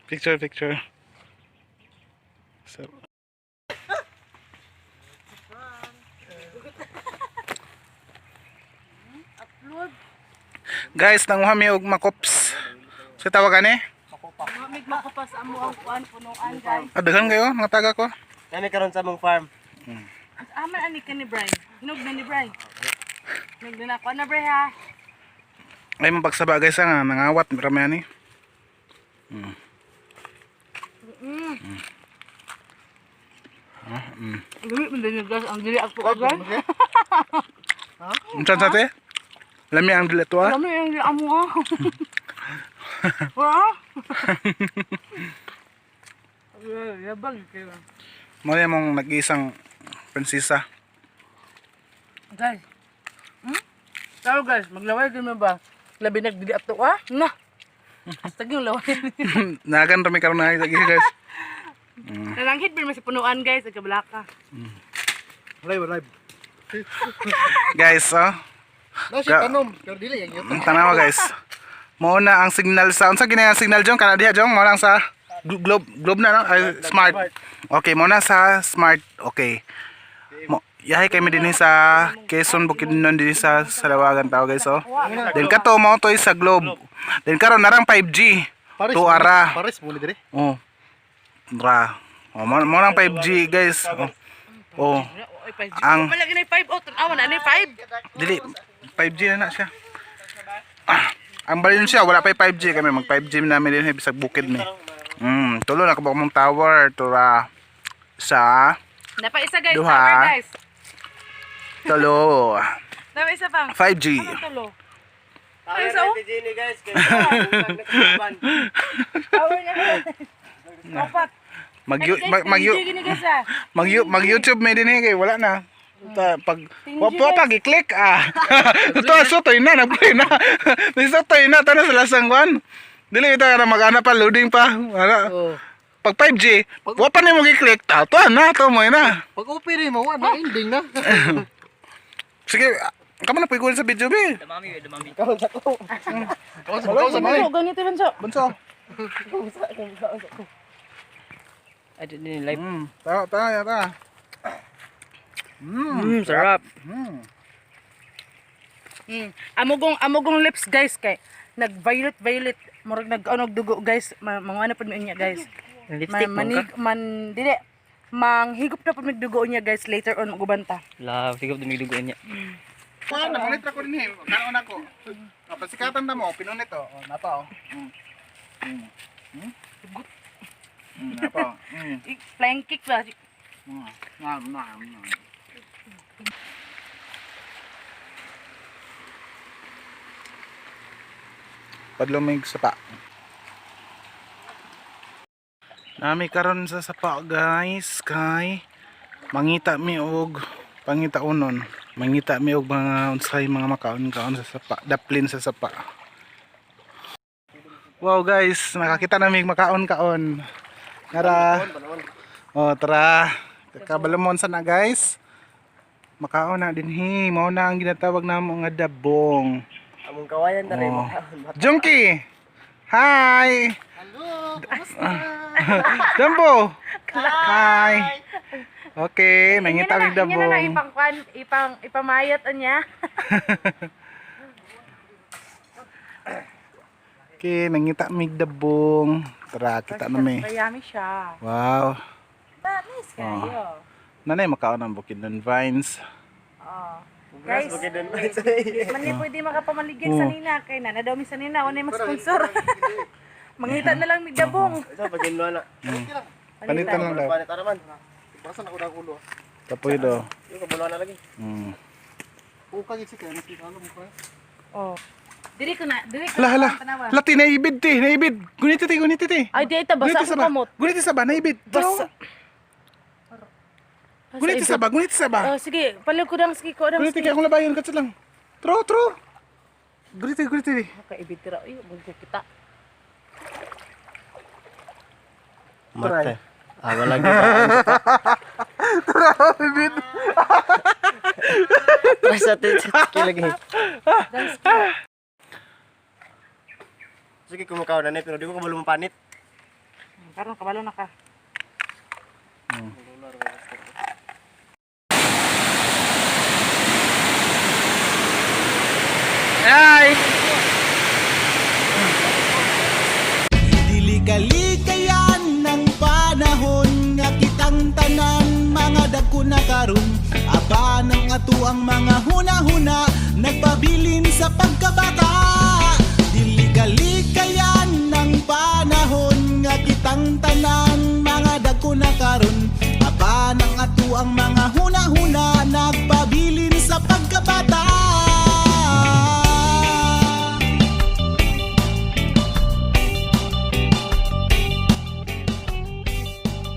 Picture. So, Upload. guys, nanguha mi og makops. So tawagan ni? Mamig makupas amo ang kuan punuan guys. Daghan kayo, mga taga ko. Kami karon sa mong farm. Aman ani ka ni Brian. Hinog na ni Brian. Hinog na ako na Brian ha. Ay mapagsaba guys nga nangawat marami ani. Dili man din guys ang dili ako guys. Unsan sa te? Lami ang dili to ah. Alam mo yung dili amo ha. Wah. Yabang kayo. Mo mong nag-isang prinsesa. Guys. Tao guys, maglaway din mo ba? Labi nagdili ato ka? Na. Hasta yung laway. Nagan rami karon na lagi guys. Nalanghit din mo sa punuan guys, sa kabalaka. Live. Guys, oh. Nasi tanom, pero dili yang yuta. Tanawa guys. Mao na ang signal sa unsa gina ang signal jong kana diha jong mao lang sa globe na no? Ay, smart. Okay, mao na sa smart. Okay. Yahay kami din sa Quezon Bukidnon din sa Salawagan tao guys oh. Then kato mao toy sa globe. Then karon narang 5G. To ara. Paris mo ni dire. Oh. Ra. Oh, mao nang 5G guys. Oh. Ang Malagi na 5 out, awan na 5. dili 5G na siya. Ang balin siya wala pa 5G kami mag 5G namin din sa bukid ni. Tulo na kabak mong tower tura sa Napa isa guys, Duha. tower guys. tulo Napa isa pang. 5G. Ano tulo? Ay so? ni guys, kay nagkaban. Tower na guys. Kapat. Mag Gini guys ah. YouTube may din kay wala na. Pag wapa i-click Ito sotoy na nagplay na. Sotoy na tanan sa lasang kwan. Dili ito na mag-ana pa loading pa. Wala. Pag 5G, wapa ni mo i-click to na to mo na. Pag opera mo, na ending na. Sige, kamo na pagkuhan sa video be. Damami. Karon sa ko. Karon sa Ano ganito lang so. Bunso. Ay din live. Ta. Sarap. Amogong lips guys kay nag-violet murag nag-ano dugo guys. Mga pud niya guys. Lipstick mo ka? Dili. Manghigop na pud mig dugo niya guys later on magubanta. La, sigop dumidugo niya. Paano ulit ra ko din kanon ako. Pasikatan na mo pinunit napa Napa. Flying kick ba? Padlumig sapa. Nami karon sa sapa guys kay mangita mi og pangitaunon. Mangita mi og mga unsay mga makaon-kaon sa sapa, daplin sa sapa. Wow guys, nakakita nami makaon-kaon. Tara. Tara. Kabalamon sa na guys. Makaon na dinhi, mao na ang ginatawag namo nga dabong. Among kawayan na rin. Junkie! Hi! Hello, Jumbo! Hi! Okay, mangita kang Inya na dabong. ipamayat niya. Okay, mangita mig dabong. Tara, kita na mi. Kayami siya. Wow. Nice kayo. Nanay makaon ang Bukidnon Vines. Guys, mani pwede makapamaligyan sa nina kay na daw mi sa nina wala mas sponsor. Mangita na lang mi dabong. Sa paginlo na. Panitan lang daw. Panit araman. Basta na ko dag ulo. Kapoy do. Yung kabuluan na lagi. Ukag isi kay mas ano mo pa. Oh. Diri ko na Hala. tanawa. Lati naibid ti, naibid. Guniti ti. Ay di ita basa Guniti ko kamot. Guniti sa ba naibid. Basa. Guniti sa ba. Sige, palig ko dang sige ko dang. Guniti kay akong labayon katsa lang. Tro. Guniti. Okay, ibitira uy, bugo kita. Mate. Wala lagi. Ibid. Try sa titski lagi. Sige kumakaw na pero di ko kabalo panit. Karon kabalo na ka. Ay! Dili kalikayan ng panahon nga kitang tanan mga dagko na karon aba ng ato ang mga huna-huna nagpabilin sa pagkabata. Dili kalikayan ng panahon nga kitang tanan mga dagko na karon